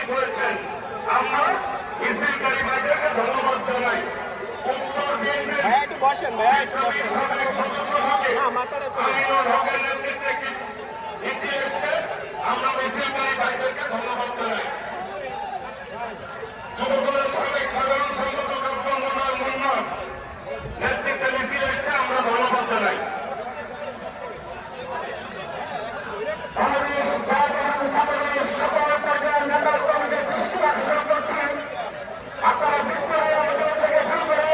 উপস্থিত হয়েছেন। আমরা মিছিলকারী ভাইদেরকে ধন্যবাদ জানাই। উত্তর বিএনপির সাবেক সদস্য আমিনুল হকের নেতৃত্বে একটি মিছিল এসছে। আমরা মিছিলকারী ভাইদেরকে ধন্যবাদ জানাই। যুবদলের সাবেক সাধারণ সম্পাদক আব্দুল মোনার মুন্নার নেতৃত্বে মিছিল এসছে। আমরা ধন্যবাদ জানাই। সকল পর্যায়ের নেতা কর্মীদের দৃষ্টি আকর্ষণ করছি। আপনারা বিপ্লবের আন্দোলন থেকে শুরু করে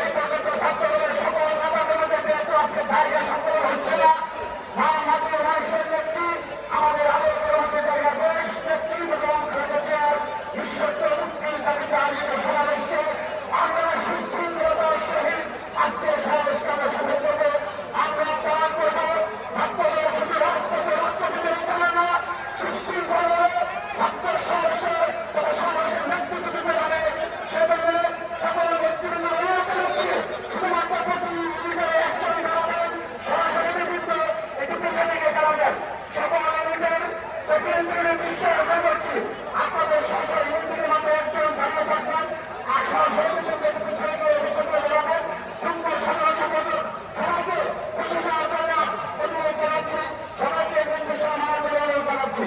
এই পর্যন্ত ছাত্রদলের সকল নেতা কর্মীদের যেহেতু আজকে জায়গা সংকলন হচ্ছে না, মাটির মানুষের নেত্রী আমাদের আন্দোলনের অধিকারী দেশ নেত্রী বেগম খালেদা জিয়ার নিঃশর্ত মুক্তির দাবিতে আয়োজিত সমাবেশকে আমরা সুশৃঙ্খলতার সহিত আজকে সমাবেশকে আমরা সফল করবো। আমরা পালন করবো ছাত্রদের শুধু রাজপথে রক্ত দিতে চলে না, সুশৃঙ্খলভাবে ছাত্র সমাবেশে তথা সমাবেশের নেতৃত্ব দিতে হবে। সেজন্য সকল ব্যক্তিবৃন্দ অনুরোধ করছি, শুধুমাত্র প্রতিনিধিদের একজন দাঁড়াবেন, সরাসরি বিরুদ্ধে একটু পিছনে দিকে দাঁড়াবেন। সকল ইউনিটের প্রতিনিধিদের দৃষ্টি আকর্ষণ করছি, আপনাদের সরাসরি ইউনিটের মধ্যে একজন দাঁড়িয়ে থাকবেন আর সরাসরি বিরুদ্ধে একটু পিছনে গিয়ে বিক্ষুব্ধ দাঁড়াবেন। যুগ্ম সাধারণ সম্পাদক সবাইকে বসে যাওয়ার জন্য অনুরোধ জানাচ্ছি, সবাইকে নির্দেশনা মানার জন্য অনুরোধ জানাচ্ছি।